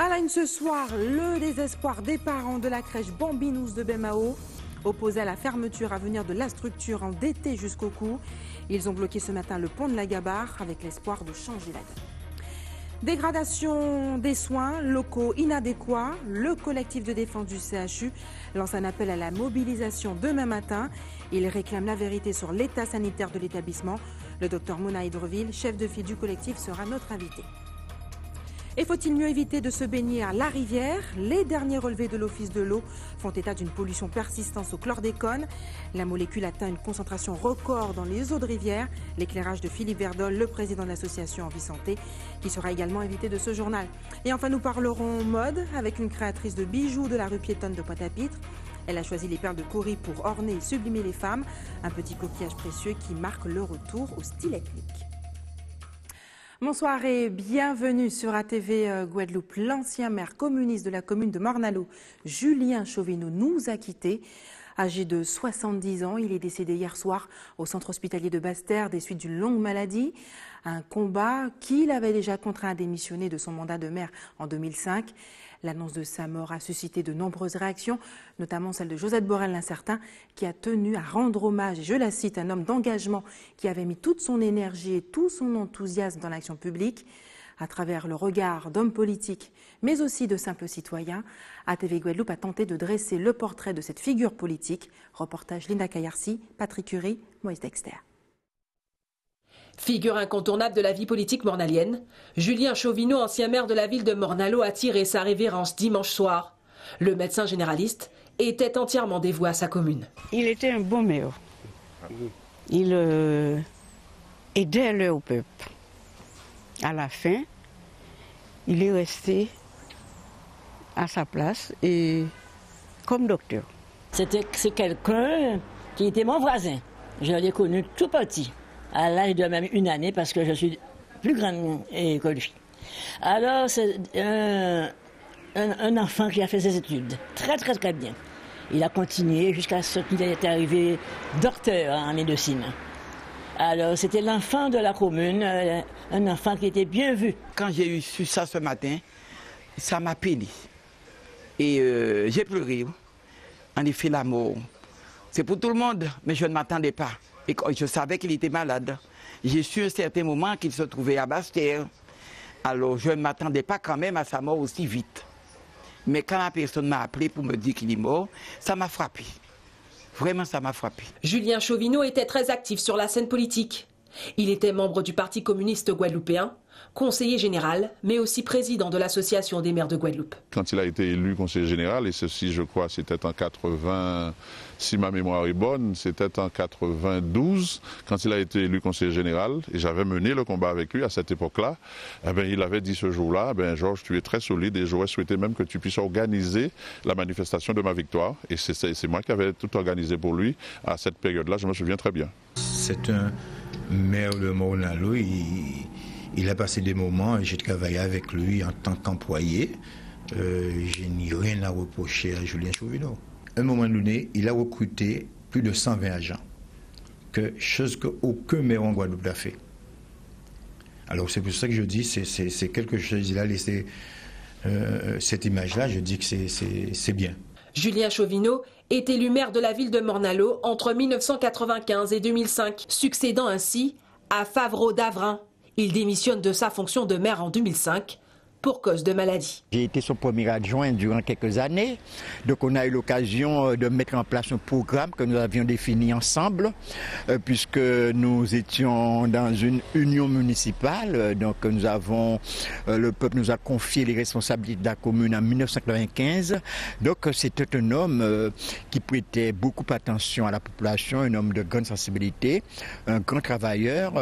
À la une ce soir, le désespoir des parents de la crèche Bambinous de Bemao. Opposés à la fermeture à venir de la structure endettée jusqu'au cou. Ils ont bloqué ce matin le pont de la Gabarre avec l'espoir de changer la donne. Dégradation des soins, locaux inadéquats. Le collectif de défense du CHU lance un appel à la mobilisation demain matin. Il réclame la vérité sur l'état sanitaire de l'établissement. Le docteur Mona Hydreville, chef de file du collectif, sera notre invité. Et faut-il mieux éviter de se baigner à la rivière? Les derniers relevés de l'Office de l'eau font état d'une pollution persistante au chlordécone. La molécule atteint une concentration record dans les eaux de rivière. L'éclairage de Philippe Verdol, le président de l'association Envie Santé, qui sera également invité de ce journal. Et enfin, nous parlerons mode avec une créatrice de bijoux de la rue piétonne de Pointe-à-Pitre. Elle a choisi les perles de Cori pour orner et sublimer les femmes. Un petit coquillage précieux qui marque le retour au style ethnique. Bonsoir et bienvenue sur ATV Guadeloupe. L'ancien maire communiste de la commune de Morne-à-l'Eau, Julien Chauvineau, nous a quittés. Âgé de 70 ans, il est décédé hier soir au centre hospitalier de Basse-Terre des suites d'une longue maladie. Un combat qu'il avait déjà contraint à démissionner de son mandat de maire en 2005. L'annonce de sa mort a suscité de nombreuses réactions, notamment celle de Josette Borel l'incertain, qui a tenu à rendre hommage, et je la cite, un homme d'engagement qui avait mis toute son énergie et tout son enthousiasme dans l'action publique. À travers le regard d'hommes politiques, mais aussi de simples citoyens, ATV Guadeloupe a tenté de dresser le portrait de cette figure politique. Reportage Linda Kayarsi, Patrick Curie, Moïse Dexter. Figure incontournable de la vie politique mornalienne, Julien Chauvineau, ancien maire de la ville de Morne-à-l'Eau, a tiré sa révérence dimanche soir. Le médecin généraliste était entièrement dévoué à sa commune. Il était un bon maire. Il aidait au peuple. À la fin, il est resté à sa place et comme docteur. C'est quelqu'un qui était mon voisin. Je l'ai connu tout petit. À l'âge de même une année parce que je suis plus grande que lui. Alors c'est un enfant qui a fait ses études très bien. Il a continué jusqu'à ce qu'il ait arrivé docteur en médecine. Alors c'était l'enfant de la commune, un enfant qui était bien vu. Quand j'ai eu su ça ce matin, ça m'a peiné. Et j'ai pleuré. En effet, la mort, c'est pour tout le monde, mais je ne m'attendais pas. Et je savais qu'il était malade. J'ai su à un certain moment qu'il se trouvait à Basse-Terre. Alors je ne m'attendais pas quand même à sa mort aussi vite. Mais quand la personne m'a appelé pour me dire qu'il est mort, ça m'a frappé. Vraiment, ça m'a frappé. Julien Chauvineau était très actif sur la scène politique. Il était membre du Parti communiste guadeloupéen, conseiller général, mais aussi président de l'Association des maires de Guadeloupe. Quand il a été élu conseiller général, et ceci je crois c'était en 80, si ma mémoire est bonne, c'était en 92, quand il a été élu conseiller général, et j'avais mené le combat avec lui à cette époque-là, il avait dit ce jour-là, Georges, tu es très solide et j'aurais souhaité même que tu puisses organiser la manifestation de ma victoire. Et c'est moi qui avais tout organisé pour lui à cette période-là, je me souviens très bien. C'est un maire de Morne-à-l'Eau, il a passé des moments, j'ai travaillé avec lui en tant qu'employé. Je n'ai rien à reprocher à Julien Chauvineau. À un moment donné, il a recruté plus de 120 agents, chose qu'aucun maire en Guadeloupe n'a fait. Alors c'est pour ça que je dis, c'est quelque chose, il a laissé cette image-là, je dis que c'est bien. Julien Chauvineau est élu maire de la ville de Morne-à-l'Eau entre 1995 et 2005, succédant ainsi à Favreau d'Avrin. Il démissionne de sa fonction de maire en 2005 pour cause de maladie. J'ai été son premier adjoint durant quelques années, donc on a eu l'occasion de mettre en place un programme que nous avions défini ensemble, puisque nous étions dans une union municipale, donc le peuple nous a confié les responsabilités de la commune en 1995, donc c'était un homme qui prêtait beaucoup attention à la population, un homme de grande sensibilité, un grand travailleur,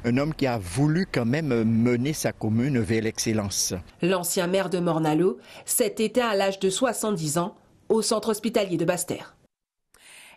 un homme qui a voulu quand même mener sa commune vers l'excellence. L'ancien maire de Morne-à-l'Eau s'est éteint à l'âge de 70 ans au centre hospitalier de Basse-Terre.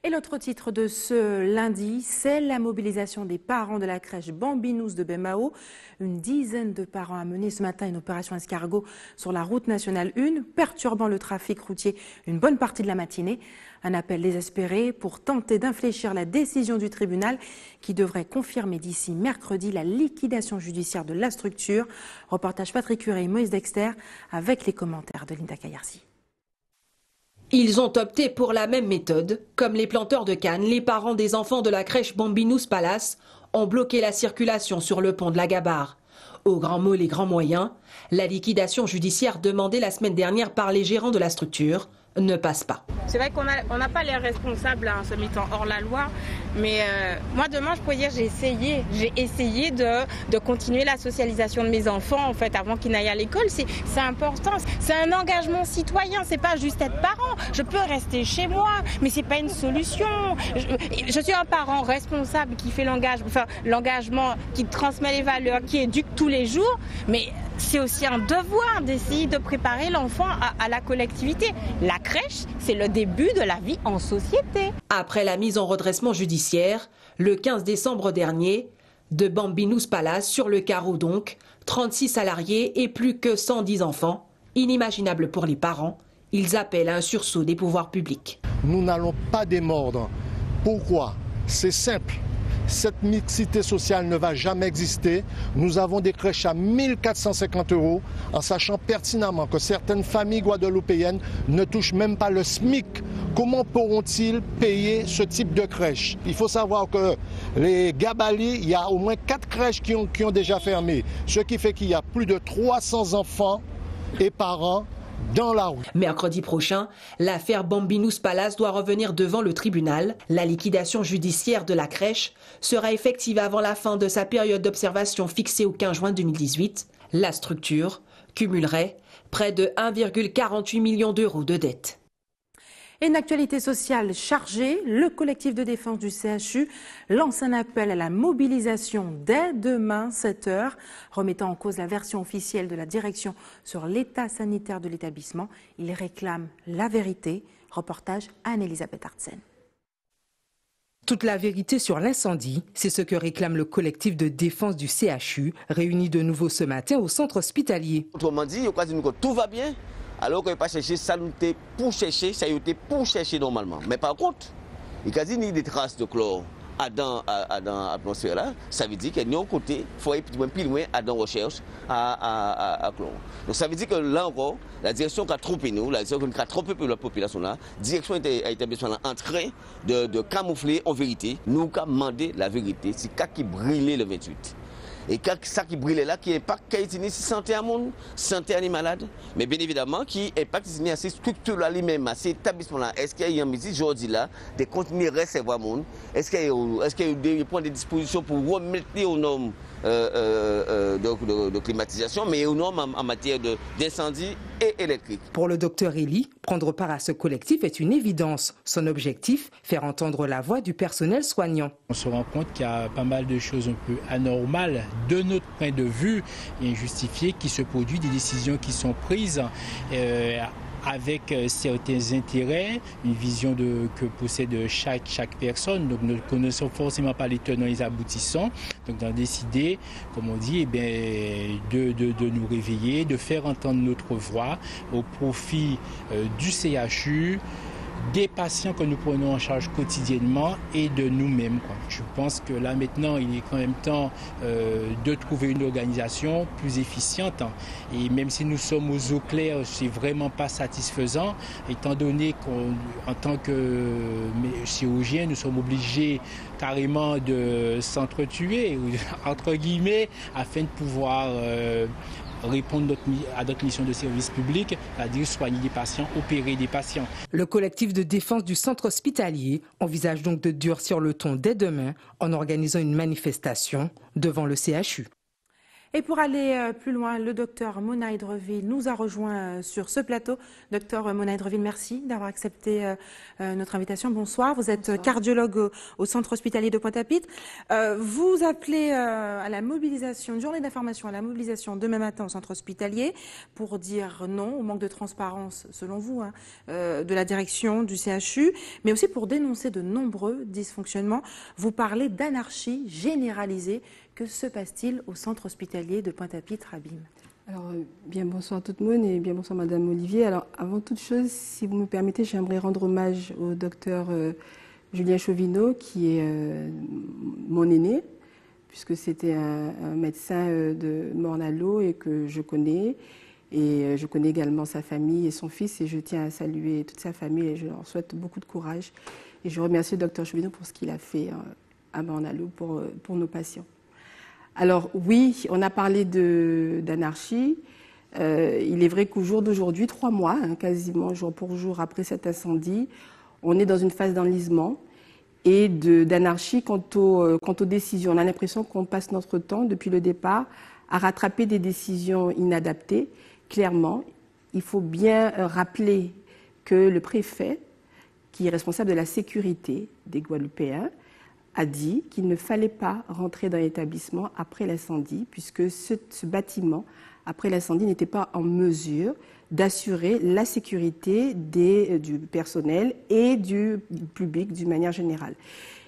Et l'autre titre de ce lundi, c'est la mobilisation des parents de la crèche Bambinous de Bemao. Une dizaine de parents a mené ce matin une opération escargot sur la route nationale 1, perturbant le trafic routier une bonne partie de la matinée. Un appel désespéré pour tenter d'infléchir la décision du tribunal qui devrait confirmer d'ici mercredi la liquidation judiciaire de la structure. Reportage Patrick Curé et Moïse Dexter avec les commentaires de Linda Kayarsi. Ils ont opté pour la même méthode. Comme les planteurs de canne, les parents des enfants de la crèche Bambinous Palace ont bloqué la circulation sur le pont de la Gabarre. Au grand mot, les grands moyens, la liquidation judiciaire demandée la semaine dernière par les gérants de la structure ne passe pas. C'est vrai qu'on n'a pas les responsables en se mettant hors la loi, mais moi demain je pourrais dire j'ai essayé de continuer la socialisation de mes enfants en fait avant qu'ils n'aillent à l'école. C'est important, c'est un engagement citoyen, c'est pas juste être parent. Je peux rester chez moi, mais c'est pas une solution. Je suis un parent responsable qui fait l'engagement, qui transmet les valeurs, qui éduque tous les jours, mais c'est aussi un devoir d'essayer de préparer l'enfant à la collectivité. La crèche, c'est le début de la vie en société. Après la mise en redressement judiciaire, le 15 décembre dernier, de Bambinous Palace, sur le carreau donc, 36 salariés et plus que 110 enfants. Inimaginable pour les parents, ils appellent à un sursaut des pouvoirs publics. Nous n'allons pas démordre. Pourquoi? C'est simple. Cette mixité sociale ne va jamais exister. Nous avons des crèches à 1 450 € en sachant pertinemment que certaines familles guadeloupéennes ne touchent même pas le SMIC. Comment pourront-ils payer ce type de crèche? Il faut savoir que les Gabali, il y a au moins 4 crèches qui ont déjà fermé. Ce qui fait qu'il y a plus de 300 enfants et parents dans la rue. Mercredi prochain, l'affaire Bambinous Palace doit revenir devant le tribunal. La liquidation judiciaire de la crèche sera effective avant la fin de sa période d'observation fixée au 15 juin 2018. La structure cumulerait près de 1,48 million d'euros de dettes. Et une actualité sociale chargée, le collectif de défense du CHU lance un appel à la mobilisation dès demain 7h, remettant en cause la version officielle de la direction sur l'état sanitaire de l'établissement. Il réclame la vérité. Reportage Anne-Elisabeth Artsen. Toute la vérité sur l'incendie, c'est ce que réclame le collectif de défense du CHU, réuni de nouveau ce matin au centre hospitalier. Autrement dit, tout va bien. Alors qu'on n'a pas cherché ça, pour chercher normalement. Mais par contre, il y a des traces de chlore dans l'atmosphère là. Ça veut dire qu'il y a un côté, il faut aller plus loin dans la recherche à chlore. Donc ça veut dire que là encore, la direction qui a trompé nous, la direction qui a trompé la population là, la direction a établi en train de camoufler en vérité. Nous avons demandé la vérité, c'est ce qui brûlait le 28. Et ça qui brûle là, qui impacte la santé à monde, santé à les malades, mais bien évidemment qui impacte ces structures là lui-même, ces établissements là. Est-ce qu'il y a un métier aujourd'hui là, de continuer à recevoir monde? Est-ce qu'il y a des dispositions pour remettre aux normes de climatisation, mais aux normes en matière d'incendie et électrique? Pour le docteur Elie, prendre part à ce collectif est une évidence. Son objectif, faire entendre la voix du personnel soignant. On se rend compte qu'il y a pas mal de choses un peu anormales de notre point de vue et injustifiées qui se produisent, des décisions qui sont prises avec certains intérêts, une vision que possède chaque personne. Donc nous ne connaissons forcément pas les tenants et les aboutissants. Donc on a décidé, comme on dit, de nous réveiller, de faire entendre notre voix au profit du CHU, des patients que nous prenons en charge quotidiennement et de nous-mêmes. Je pense que là maintenant, il est quand même temps de trouver une organisation plus efficiente. Et même si nous sommes aux eaux claires, c'est vraiment pas satisfaisant, étant donné qu'en tant que chirurgien, nous sommes obligés carrément de s'entretuer, entre guillemets, afin de pouvoir répondre à notre mission de service public, c'est-à-dire soigner des patients, opérer des patients. Le collectif de défense du centre hospitalier envisage donc de durcir le ton dès demain en organisant une manifestation devant le CHU. Et pour aller plus loin, le docteur Mona Hydreville nous a rejoint sur ce plateau. Docteur Mona Hydreville, merci d'avoir accepté notre invitation. Bonsoir, vous êtes cardiologue au centre hospitalier de Pointe-à-Pitre. Vous appelez à la mobilisation, une journée d'information à la mobilisation demain matin au centre hospitalier pour dire non au manque de transparence, selon vous, de la direction du CHU, mais aussi pour dénoncer de nombreux dysfonctionnements. Vous parlez d'anarchie généralisée. Que se passe-t-il au centre hospitalier de Pointe-à-Pitre, Abim? Alors, bien bonsoir tout le monde et bien bonsoir Madame Olivier. Alors, avant toute chose, si vous me permettez, j'aimerais rendre hommage au docteur Julien Chauvineau, qui est mon aîné, puisque c'était un médecin de Morne-à-l'Eau et que je connais. Et je connais également sa famille et son fils, et je tiens à saluer toute sa famille et je leur souhaite beaucoup de courage. Et je remercie le docteur Chauvineau pour ce qu'il a fait à Morne-à-l'Eau pour nos patients. Alors oui, on a parlé d'anarchie. Il est vrai qu'au jour d'aujourd'hui, 3 mois, quasiment jour pour jour après cet incendie, on est dans une phase d'enlisement et d'anarchie quant aux décisions. On a l'impression qu'on passe notre temps, depuis le départ, à rattraper des décisions inadaptées. Clairement, il faut bien rappeler que le préfet, qui est responsable de la sécurité des Guadeloupéens, a dit qu'il ne fallait pas rentrer dans l'établissement après l'incendie, puisque ce bâtiment, après l'incendie, n'était pas en mesure d'assurer la sécurité du personnel et du public d'une manière générale.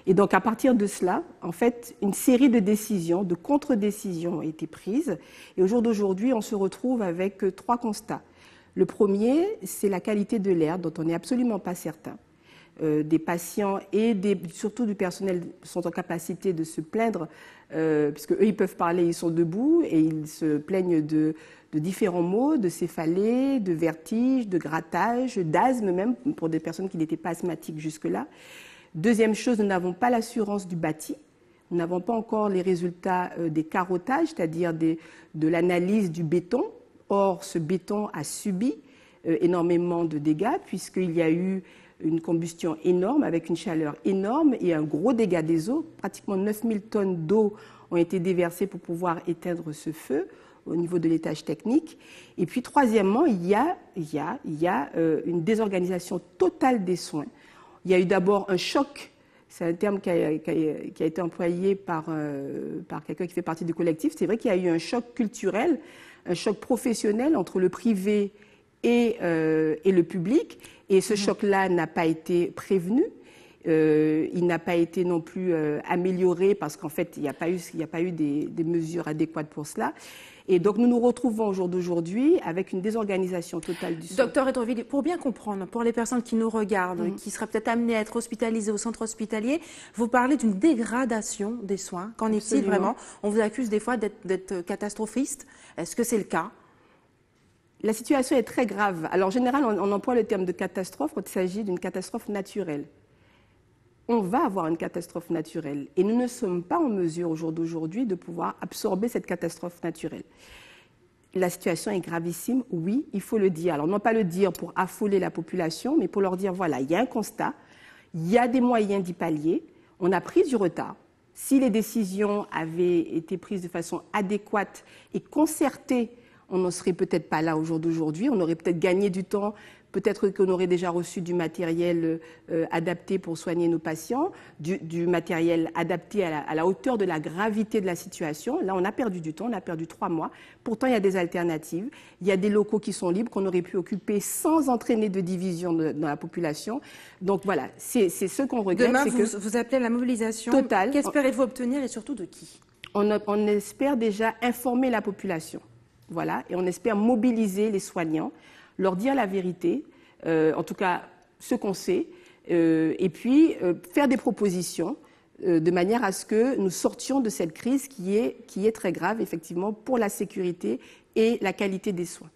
Et donc, à partir de cela, en fait, une série de décisions, de contre-décisions ont été prises. Et au jour d'aujourd'hui, on se retrouve avec 3 constats. Le premier, c'est la qualité de l'air, dont on n'est absolument pas certain. Des patients et surtout du personnel sont en capacité de se plaindre, puisque eux ils peuvent parler, ils sont debout et ils se plaignent de différents maux, de céphalée, de vertige, de grattage, d'asthme même, pour des personnes qui n'étaient pas asthmatiques jusque-là. Deuxième chose, nous n'avons pas l'assurance du bâti. Nous n'avons pas encore les résultats des carottages, c'est-à-dire de l'analyse du béton. Or, ce béton a subi énormément de dégâts, puisqu'il y a eu une combustion énorme avec une chaleur énorme et un gros dégât des eaux. Pratiquement 9000 tonnes d'eau ont été déversées pour pouvoir éteindre ce feu au niveau de l'étage technique. Et puis troisièmement, il y a une désorganisation totale des soins. Il y a eu d'abord un choc, c'est un terme qui a été employé par quelqu'un qui fait partie du collectif. C'est vrai qu'il y a eu un choc culturel, un choc professionnel entre le privé et le public. Et ce choc-là n'a pas été prévenu, il n'a pas été non plus amélioré parce qu'en fait, il n'y a pas eu des mesures adéquates pour cela. Et donc, nous nous retrouvons au jour d'aujourd'hui avec une désorganisation totale du soin. Docteur Hydreville, pour bien comprendre, pour les personnes qui nous regardent, qui seraient peut-être amenées à être hospitalisées au centre hospitalier, vous parlez d'une dégradation des soins. Qu'en est-il vraiment? On vous accuse des fois d'être catastrophiste. Est-ce que c'est le cas? La situation est très grave. Alors, en général, on emploie le terme de catastrophe quand il s'agit d'une catastrophe naturelle. On va avoir une catastrophe naturelle et nous ne sommes pas en mesure, au jour d'aujourd'hui, de pouvoir absorber cette catastrophe naturelle. La situation est gravissime, oui, il faut le dire. Alors, non pas le dire pour affoler la population, mais pour leur dire, voilà, il y a un constat, il y a des moyens d'y pallier, on a pris du retard. Si les décisions avaient été prises de façon adéquate et concertée, on n'en serait peut-être pas là au jour d'aujourd'hui, on aurait peut-être gagné du temps, peut-être qu'on aurait déjà reçu du matériel adapté pour soigner nos patients, du matériel adapté à la hauteur de la gravité de la situation. Là, on a perdu du temps, on a perdu 3 mois. Pourtant, il y a des alternatives, il y a des locaux qui sont libres, qu'on aurait pu occuper sans entraîner de division dans la population. Donc voilà, c'est ce qu'on regrette. Demain, vous appelez à la mobilisation totale. Qu'espérez-vous obtenir et surtout de qui? On espère déjà informer la population. Voilà, et on espère mobiliser les soignants, leur dire la vérité, en tout cas ce qu'on sait, et puis faire des propositions de manière à ce que nous sortions de cette crise qui est très grave, effectivement, pour la sécurité et la qualité des soins.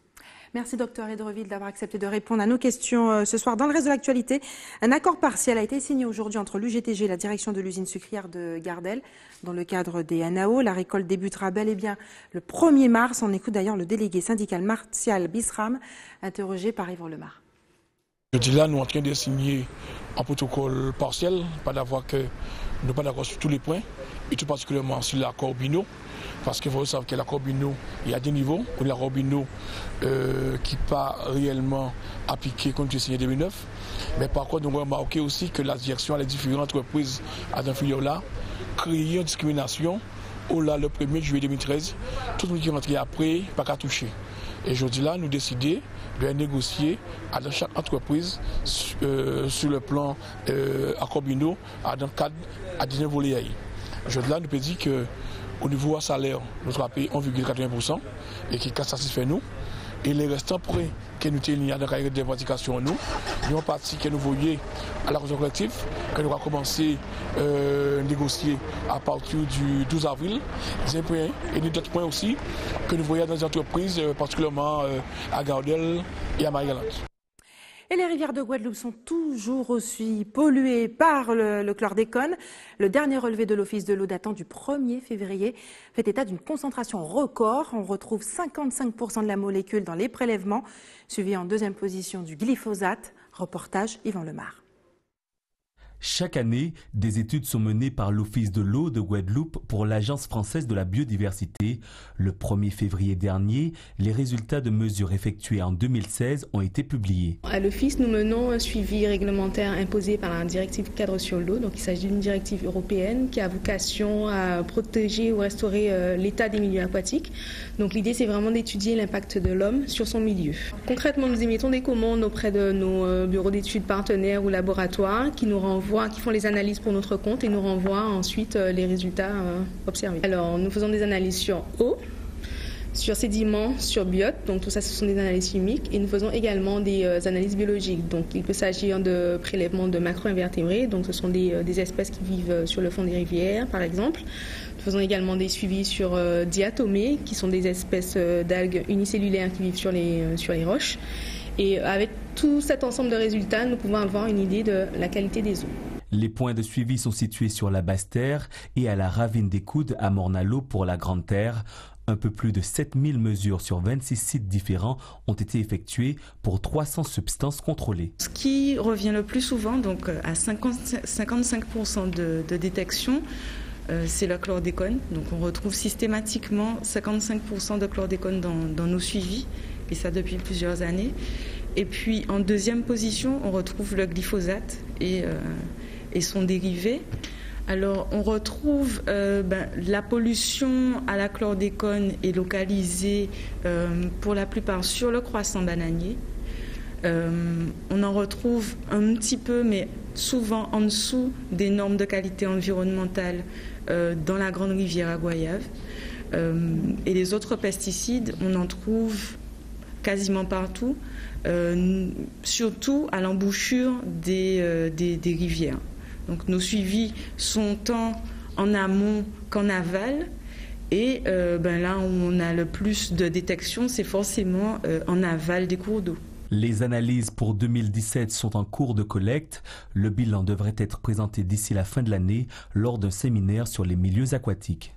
Merci, docteur Hydreville, d'avoir accepté de répondre à nos questions ce soir. Dans le reste de l'actualité, un accord partiel a été signé aujourd'hui entre l'UGTG et la direction de l'usine sucrière de Gardel dans le cadre des NAO. La récolte débutera bel et bien le 1er mars. On écoute d'ailleurs le délégué syndical Martial Bisram, interrogé par Yvon Lemar. Je dis là, nous sommes en train de signer un protocole partiel, pas d'avoir que nous ne sommes pas d'accord sur tous les points, et tout particulièrement sur l'accord Bino, parce qu'il faut savoir que l'accord Bino, il y a des niveaux, ou l'accord Bino qui n'est pas réellement appliqué quand tu signé en 2009, mais par contre, nous avons remarqué aussi que la direction à les différentes entreprises à dans filière-là créé une discrimination, là, le 1er juillet 2013, tout le monde qui est rentré après, pas qu'à toucher. Et aujourd'hui là, nous décidons de négocier dans chaque entreprise sur le plan accord Bino dans le cadre à 19 volets. Aujourd'hui là, nous peut dire qu'au niveau salaire, nous avons payé 1,80% et qui satisfait nous. Et les restants prêts que nous tenons dans la carrière de revendication, nous avons parti que nous voyons à la région collective, que nous avons commencé à négocier à partir du 12 avril. Et d'autres points aussi que nous voyons dans les entreprises, particulièrement à Gardel et à Marie-Galante. Et les rivières de Guadeloupe sont toujours aussi polluées par le chlordécone. Le dernier relevé de l'Office de l'eau datant du 1er février fait état d'une concentration record. On retrouve 55% de la molécule dans les prélèvements, suivi en deuxième position du glyphosate. Reportage Yvan Lemar. Chaque année, des études sont menées par l'Office de l'eau de Guadeloupe pour l'Agence française de la biodiversité. Le 1er février dernier, les résultats de mesures effectuées en 2016 ont été publiés. À l'Office, nous menons un suivi réglementaire imposé par la directive cadre sur l'eau. Donc, il s'agit d'une directive européenne qui a vocation à protéger ou restaurer l'état des milieux aquatiques. Donc, l'idée, c'est vraiment d'étudier l'impact de l'homme sur son milieu. Concrètement, nous émettons des commandes auprès de nos bureaux d'études partenaires ou laboratoires qui nous renvoient, qui font les analyses pour notre compte et nous renvoient ensuite les résultats observés. Alors, nous faisons des analyses sur eau, sur sédiments, sur biote, donc tout ça ce sont des analyses chimiques, et nous faisons également des analyses biologiques. Donc il peut s'agir de prélèvements de macro-invertébrés, donc ce sont des espèces qui vivent sur le fond des rivières par exemple. Nous faisons également des suivis sur diatomées, qui sont des espèces d'algues unicellulaires qui vivent sur les roches. Et avec tout cet ensemble de résultats, nous pouvons avoir une idée de la qualité des eaux. Les points de suivi sont situés sur la Basse-Terre et à la Ravine des Coudes à Morne-à-l'Eau pour la Grande-Terre. Un peu plus de 7000 mesures sur 26 sites différents ont été effectuées pour 300 substances contrôlées. Ce qui revient le plus souvent, donc à 55% de détection, c'est le chlordécone. Donc on retrouve systématiquement 55% de chlordécone dans nos suivis, et ça depuis plusieurs années. Et puis en deuxième position, on retrouve le glyphosate et son dérivé. Alors on retrouve la pollution à la chlordécone est localisée pour la plupart sur le croissant bananier. On en retrouve un petit peu, mais souvent en dessous des normes de qualité environnementale dans la grande rivière à Goyave. Et les autres pesticides, on en trouve quasiment partout, surtout à l'embouchure des rivières. Donc nos suivis sont tant en amont qu'en aval. Et là où on a le plus de détection, c'est forcément en aval des cours d'eau. Les analyses pour 2017 sont en cours de collecte. Le bilan devrait être présenté d'ici la fin de l'année lors d'un séminaire sur les milieux aquatiques.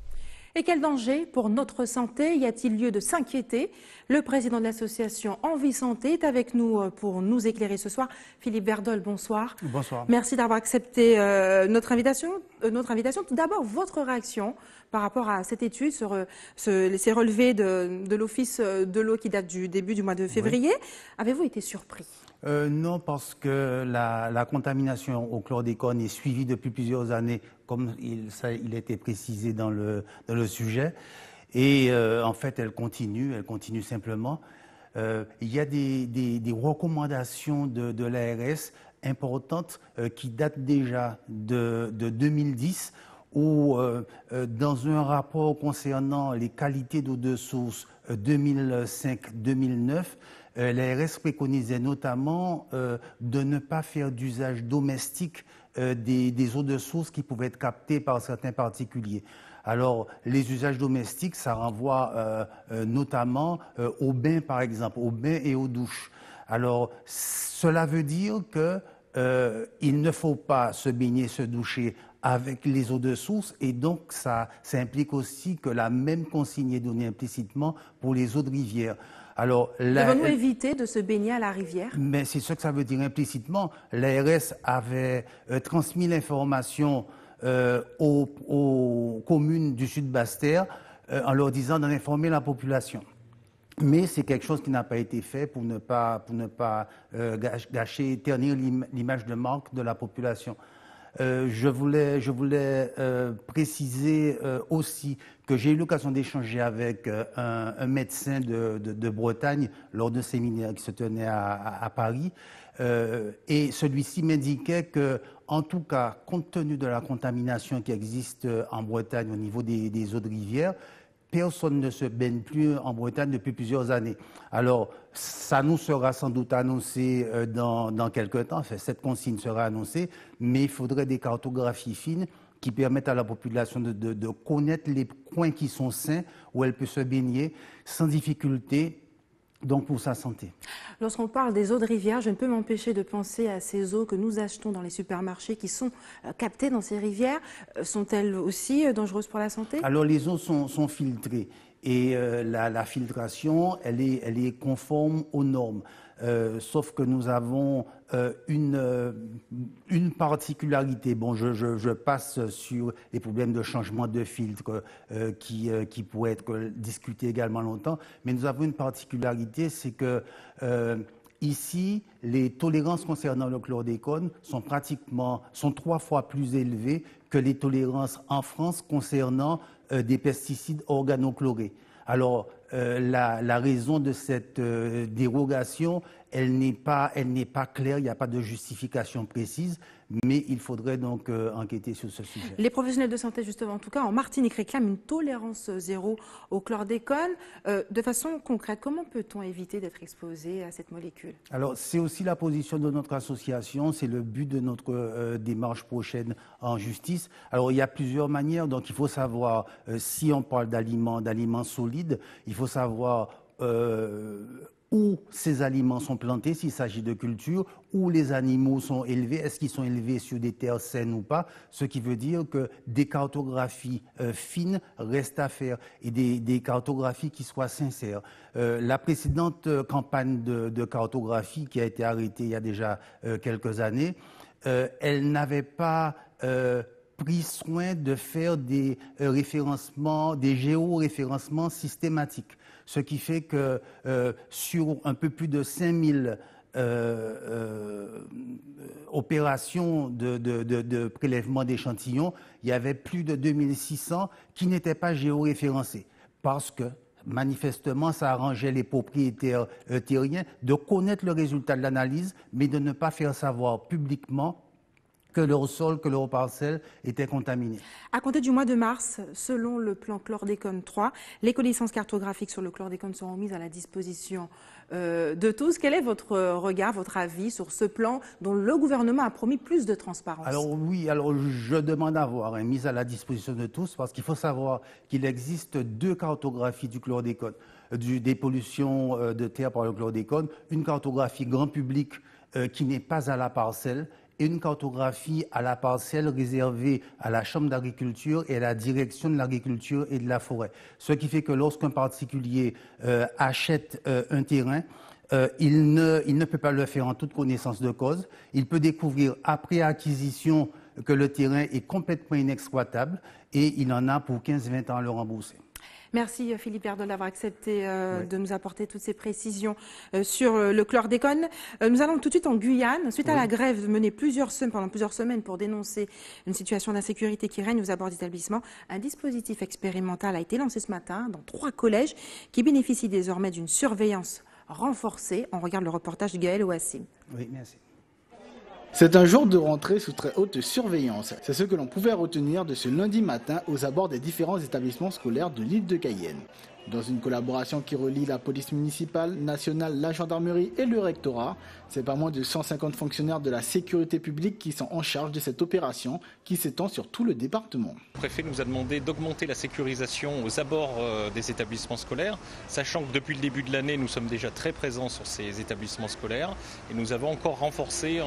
Et quel danger pour notre santé? Y a-t-il lieu de s'inquiéter? Le président de l'association Envie Santé est avec nous pour nous éclairer ce soir. Philippe Verdol, bonsoir. Bonsoir. Merci d'avoir accepté notre invitation. Tout d'abord, votre réaction par rapport à cette étude sur ces relevés de l'Office de l'eau qui date du début du mois de février. Oui. Avez-vous été surpris? Non, parce que la contamination au chlordécone est suivie depuis plusieurs années, comme il a été précisé dans le sujet. Et en fait, elle continue simplement. Il y a des recommandations de l'ARS importantes qui datent déjà de 2010, où dans un rapport concernant les qualités d'eau de source 2005-2009, l'ARS préconisait notamment de ne pas faire d'usage domestique des eaux de source qui pouvaient être captées par certains particuliers. Alors, les usages domestiques, ça renvoie notamment aux bains, par exemple, aux bains et aux douches. Alors, cela veut dire qu'il ne faut pas se baigner, se doucher avec les eaux de source, et donc ça implique aussi que la même consigne est donnée implicitement pour les eaux de rivière. Alors, devons-nous éviter de se baigner à la rivière? Mais c'est ce que ça veut dire implicitement. L'ARS avait transmis l'information aux communes du Sud Basse-Terre en leur disant d'en informer la population. Mais c'est quelque chose qui n'a pas été fait pour ne pas gâcher, ternir l'image de marque de la population. Je voulais préciser aussi que j'ai eu l'occasion d'échanger avec un médecin de Bretagne lors d'un séminaire qui se tenait à Paris. Et celui-ci m'indiquait que, en tout cas, compte tenu de la contamination qui existe en Bretagne au niveau des eaux de rivière, personne ne se baigne plus en Bretagne depuis plusieurs années. Alors, ça nous sera sans doute annoncé dans quelques temps. Enfin, cette consigne sera annoncée, mais il faudrait des cartographies fines qui permettent à la population de connaître les coins qui sont sains, où elle peut se baigner sans difficulté, donc pour sa santé. Lorsqu'on parle des eaux de rivière, je ne peux m'empêcher de penser à ces eaux que nous achetons dans les supermarchés qui sont captées dans ces rivières. Sont-elles aussi dangereuses pour la santé? Alors les eaux sont filtrées et la filtration, elle est conforme aux normes. Sauf que nous avons une particularité. Bon, je passe sur les problèmes de changement de filtre qui pourraient être discutés également longtemps, mais nous avons une particularité, c'est que ici, les tolérances concernant le chlordécone sont 3 fois plus élevées que les tolérances en France concernant des pesticides organochlorés. Alors, la raison de cette dérogation, elle n'est pas claire, il n'y a pas de justification précise, mais il faudrait donc enquêter sur ce sujet. Les professionnels de santé, justement, en tout cas en Martinique, réclament une tolérance zéro au chlordécone. De façon concrète, comment peut-on éviter d'être exposé à cette molécule? Alors, c'est aussi la position de notre association, c'est le but de notre démarche prochaine en justice. Alors, il y a plusieurs manières, donc il faut savoir, si on parle d'aliments solides, il faut savoir où ces aliments sont plantés, s'il s'agit de culture, où les animaux sont élevés, est-ce qu'ils sont élevés sur des terres saines ou pas, ce qui veut dire que des cartographies fines restent à faire et des cartographies qui soient sincères. La précédente campagne de cartographie qui a été arrêtée il y a déjà quelques années, elle n'avait pas pris soin de faire des référencements, des géoréférencements systématiques. Ce qui fait que sur un peu plus de 5000 opérations de prélèvement d'échantillons, il y avait plus de 2600 qui n'étaient pas géoréférencés. Parce que, manifestement, ça arrangeait les propriétaires terriens de connaître le résultat de l'analyse, mais de ne pas faire savoir publiquement que leur sol, que leur parcelle était contaminée. À compter du mois de mars, selon le plan chlordécone 3, les connaissances cartographiques sur le chlordécone seront mises à la disposition de tous. Quel est votre regard, votre avis sur ce plan dont le gouvernement a promis plus de transparence? Alors oui, je demande à voir mise à la disposition de tous, parce qu'il faut savoir qu'il existe 2 cartographies du chlordécone, des pollutions de terre par le chlordécone, une cartographie grand public qui n'est pas à la parcelle, et une cartographie à la parcelle réservée à la Chambre d'agriculture et à la direction de l'agriculture et de la forêt. Ce qui fait que lorsqu'un particulier achète un terrain, il ne peut pas le faire en toute connaissance de cause. Il peut découvrir après acquisition que le terrain est complètement inexploitable et il en a pour 15-20 ans à le rembourser. Merci Philippe Erdol d'avoir accepté de nous apporter toutes ces précisions sur le chlordécone. Nous allons tout de suite en Guyane. Suite à la grève menée pendant plusieurs semaines pour dénoncer une situation d'insécurité qui règne aux abords d'établissements, un dispositif expérimental a été lancé ce matin dans 3 collèges qui bénéficient désormais d'une surveillance renforcée. On regarde le reportage de Gaël Ouassim. Oui, merci. C'est un jour de rentrée sous très haute surveillance. C'est ce que l'on pouvait retenir de ce lundi matin aux abords des différents établissements scolaires de l'île de Cayenne. Dans une collaboration qui relie la police municipale, nationale, la gendarmerie et le rectorat, c'est pas moins de 150 fonctionnaires de la sécurité publique qui sont en charge de cette opération qui s'étend sur tout le département. Le préfet nous a demandé d'augmenter la sécurisation aux abords des établissements scolaires, sachant que depuis le début de l'année, nous sommes déjà très présents sur ces établissements scolaires et nous avons encore renforcé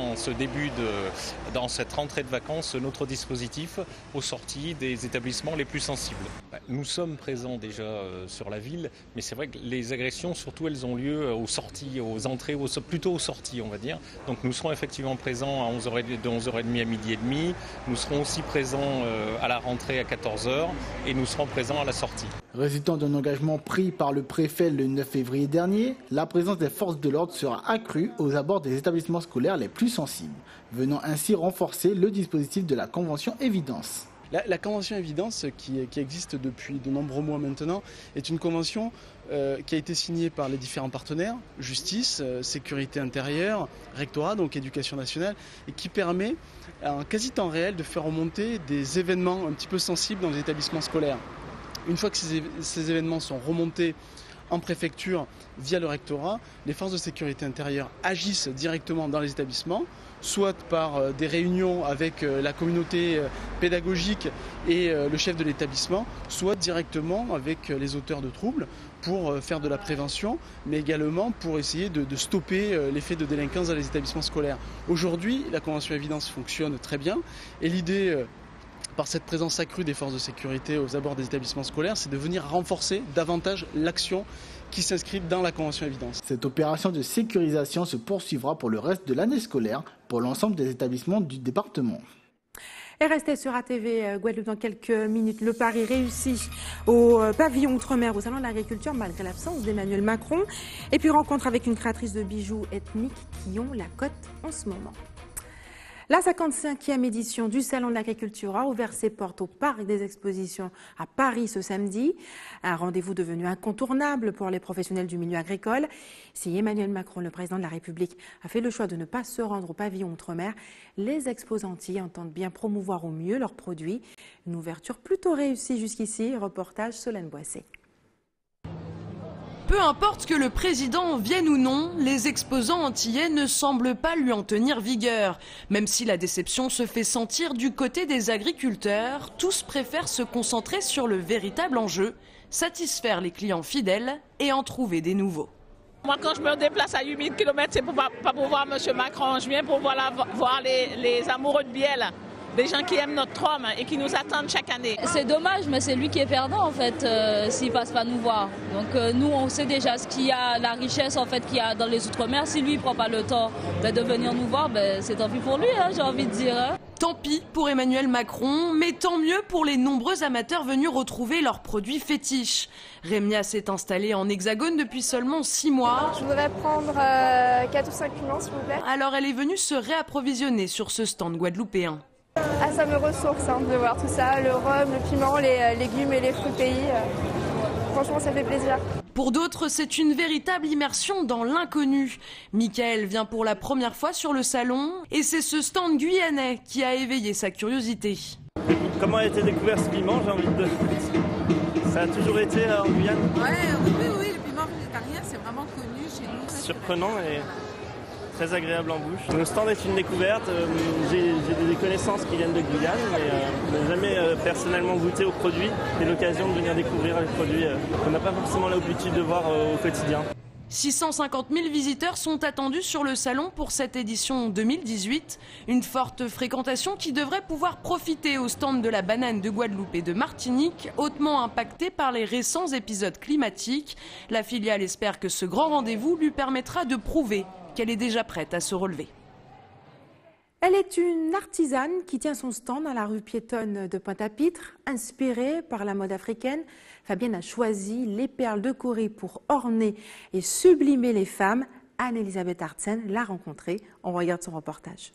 dans cette rentrée de vacances notre dispositif aux sorties des établissements les plus sensibles. Nous sommes présents déjà sur sur la ville, mais c'est vrai que les agressions, surtout, elles ont lieu aux sorties, aux entrées, plutôt aux sorties, on va dire. Donc nous serons effectivement présents de 11h30 à midi et demi. Nous serons aussi présents à la rentrée à 14h et nous serons présents à la sortie. Résultant d'un engagement pris par le préfet le 9 février dernier, la présence des forces de l'ordre sera accrue aux abords des établissements scolaires les plus sensibles, venant ainsi renforcer le dispositif de la Convention Évidence. La Convention Évidence, qui existe depuis de nombreux mois maintenant, est une convention qui a été signée par les différents partenaires, justice, sécurité intérieure, rectorat, donc éducation nationale, et qui permet en quasi temps réel de faire remonter des événements un petit peu sensibles dans les établissements scolaires. Une fois que ces événements sont remontés en préfecture via le rectorat, les forces de sécurité intérieure agissent directement dans les établissements, soit par des réunions avec la communauté pédagogique et le chef de l'établissement, soit directement avec les auteurs de troubles pour faire de la prévention, mais également pour essayer de stopper l'effet de délinquance dans les établissements scolaires. Aujourd'hui, la Convention Évidence fonctionne très bien et l'idée, par cette présence accrue des forces de sécurité aux abords des établissements scolaires, c'est de venir renforcer davantage l'action qui s'inscrit dans la Convention Évidence. Cette opération de sécurisation se poursuivra pour le reste de l'année scolaire pour l'ensemble des établissements du département. Et restez sur ATV Guadeloupe dans quelques minutes. Le pari réussi au pavillon Outre-mer au Salon de l'Agriculture malgré l'absence d'Emmanuel Macron. Et puis rencontre avec une créatrice de bijoux ethniques qui ont la cote en ce moment. La 55e édition du Salon de l'Agriculture a ouvert ses portes au Parc des Expositions à Paris ce samedi. Un rendez-vous devenu incontournable pour les professionnels du milieu agricole. Si Emmanuel Macron, le président de la République, a fait le choix de ne pas se rendre au pavillon Outre-mer, les exposantis entendent bien promouvoir au mieux leurs produits. Une ouverture plutôt réussie jusqu'ici. Reportage Solène Boissé. Peu importe que le président vienne ou non, les exposants antillais ne semblent pas lui en tenir vigueur. Même si la déception se fait sentir du côté des agriculteurs, tous préfèrent se concentrer sur le véritable enjeu, satisfaire les clients fidèles et en trouver des nouveaux. Moi, quand je me déplace à 8000 km, c'est pas pour voir M. Macron, je viens pour voir les amoureux de Biel. Des gens qui aiment notre homme et qui nous attendent chaque année. C'est dommage, mais c'est lui qui est perdant en fait s'il ne passe pas nous voir. Donc nous, on sait déjà ce qu'il y a, la richesse en fait qu'il y a dans les Outre-mer. Si lui ne prend pas le temps de venir nous voir, c'est tant pis pour lui, j'ai envie de dire. Tant pis pour Emmanuel Macron, mais tant mieux pour les nombreux amateurs venus retrouver leurs produits fétiches. Rémia s'est installée en Hexagone depuis seulement 6 mois. Je voudrais prendre 4 ou 5 piments s'il vous plaît. Alors elle est venue se réapprovisionner sur ce stand guadeloupéen. Ah, ça me ressource de voir tout ça, le rhum, le piment, les légumes et les fruits pays. Franchement, ça fait plaisir. Pour d'autres, c'est une véritable immersion dans l'inconnu. Michael vient pour la première fois sur le salon et c'est ce stand guyanais qui a éveillé sa curiosité. Comment a été découvert ce piment, j'ai envie de... Ça a toujours été en Guyane? Oui, le piment végétarien, c'est vraiment connu chez nous. Surprenant et très agréable en bouche. Le stand est une découverte. J'ai des connaissances qui viennent de Guyane, mais je n'ai jamais personnellement goûté aux produits. C'est l'occasion de venir découvrir les produits qu'on n'a pas forcément l'habitude de voir au quotidien. 650 000 visiteurs sont attendus sur le salon pour cette édition 2018. Une forte fréquentation qui devrait pouvoir profiter au stand de la banane de Guadeloupe et de Martinique, hautement impacté par les récents épisodes climatiques. La filiale espère que ce grand rendez-vous lui permettra de prouver qu'elle est déjà prête à se relever. Elle est une artisane qui tient son stand à la rue piétonne de Pointe-à-Pitre. Inspirée par la mode africaine, Fabienne a choisi les perles de Corée pour orner et sublimer les femmes. Anne-Elisabeth Artsen l'a rencontrée. On regarde son reportage.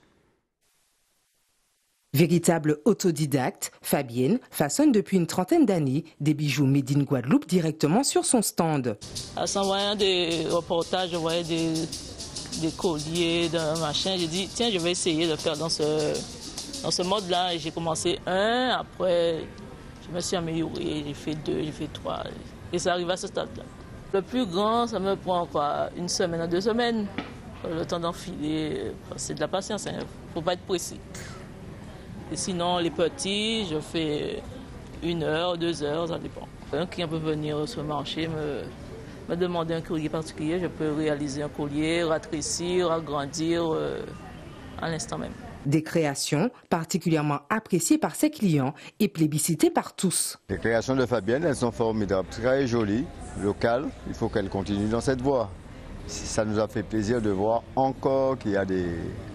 Véritable autodidacte, Fabienne façonne depuis une trentaine d'années des bijoux made in Guadeloupe directement sur son stand. En voyant des reportages, je voyais des colliers, d'un machin. J'ai dit, tiens, je vais essayer de faire dans ce mode-là. Et j'ai commencé un, après, je me suis améliorée, j'ai fait 2, j'ai fait 3. Et ça arrive à ce stade-là. Le plus grand, ça me prend quoi, 1 semaine à 2 semaines. Le temps d'enfiler, c'est de la patience, il ne faut pas être précis. Et sinon, les petits, je fais 1 heure, 2 heures, ça dépend. Un client peut venir sur le marché, me demander un collier particulier, je peux réaliser un collier, rétrécir, agrandir à l'instant même. Des créations particulièrement appréciées par ses clients et plébiscitées par tous. Les créations de Fabienne, elles sont formidables, très jolies, locales. Il faut qu'elles continuent dans cette voie. Ça nous a fait plaisir de voir encore qu'il y a des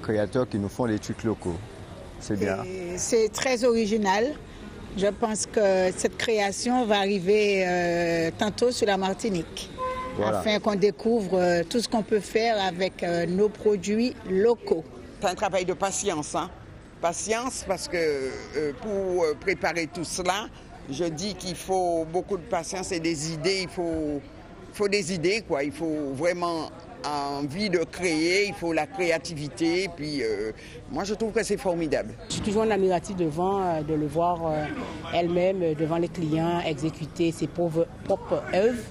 créateurs qui nous font des trucs locaux. C'est bien. C'est très original. Je pense que cette création va arriver tantôt sur la Martinique. Voilà. Afin qu'on découvre tout ce qu'on peut faire avec nos produits locaux. C'est un travail de patience, hein. Patience parce que pour préparer tout cela, je dis qu'il faut beaucoup de patience et des idées. Il faut des idées, quoi. Il faut vraiment envie de créer, il faut la créativité. Puis moi, je trouve que c'est formidable. Je suis toujours en admiratif devant de le voir elle-même devant les clients exécuter ses propres œuvres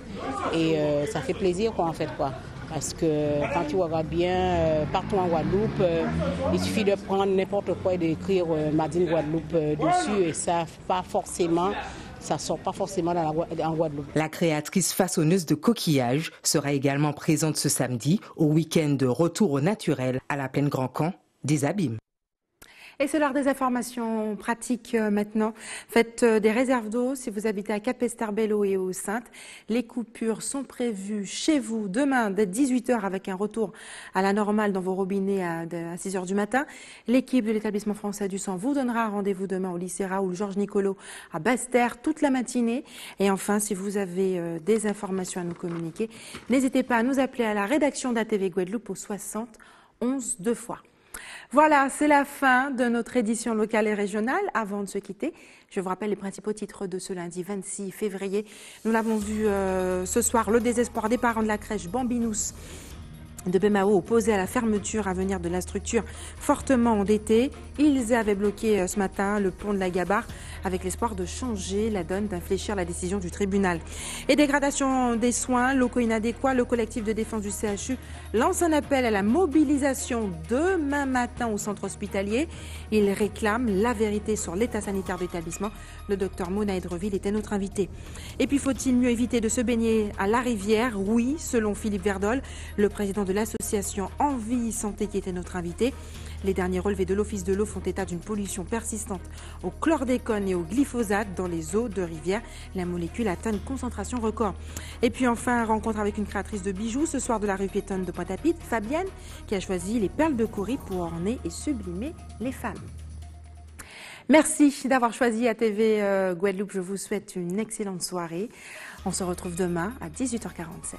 et ça fait plaisir, quoi, en fait, quoi. Parce que quand tu regardes bien, partout en Guadeloupe, il suffit de prendre n'importe quoi et d'écrire Made in Guadeloupe dessus et ça sort pas forcément en Guadeloupe. La créatrice façonneuse de coquillages sera également présente ce samedi au week-end de retour au naturel à la plaine Grand Camp des Abîmes. Et c'est l'heure des informations pratiques maintenant. Faites des réserves d'eau si vous habitez à Capesterre-Belle-Eau et aux Saintes. Les coupures sont prévues chez vous demain dès 18h avec un retour à la normale dans vos robinets à 6h du matin. L'équipe de l'établissement français du sang vous donnera rendez-vous demain au lycée Raoul Georges Nicolo à Basse-Terre toute la matinée. Et enfin, si vous avez des informations à nous communiquer, n'hésitez pas à nous appeler à la rédaction d'ATV Guadeloupe au 60 11 2 fois. Voilà, c'est la fin de notre édition locale et régionale. Avant de se quitter, je vous rappelle les principaux titres de ce lundi 26 février. Nous l'avons vu ce soir, le désespoir des parents de la crèche Bambinous de Bemao opposés à la fermeture à venir de la structure fortement endettée. Ils avaient bloqué ce matin le pont de la Gabarre avec l'espoir de changer la donne, d'infléchir la décision du tribunal. Et dégradation des soins, locaux inadéquats, le collectif de défense du CHU lance un appel à la mobilisation demain matin au centre hospitalier. Il réclame la vérité sur l'état sanitaire de l'établissement. Le docteur Mona Edreville était notre invité. Et puis, faut-il mieux éviter de se baigner à la rivière? Oui, selon Philippe Verdol, le président de l'association Envie Santé qui était notre invité. Les derniers relevés de l'Office de l'eau font état d'une pollution persistante au chlordécone et au glyphosate dans les eaux de rivière. La molécule atteint une concentration record. Et puis enfin, rencontre avec une créatrice de bijoux ce soir de la rue piétonne de Pointe-à-Pitre, Fabienne, qui a choisi les perles de Coury pour orner et sublimer les femmes. Merci d'avoir choisi ATV Guadeloupe. Je vous souhaite une excellente soirée. On se retrouve demain à 18h47.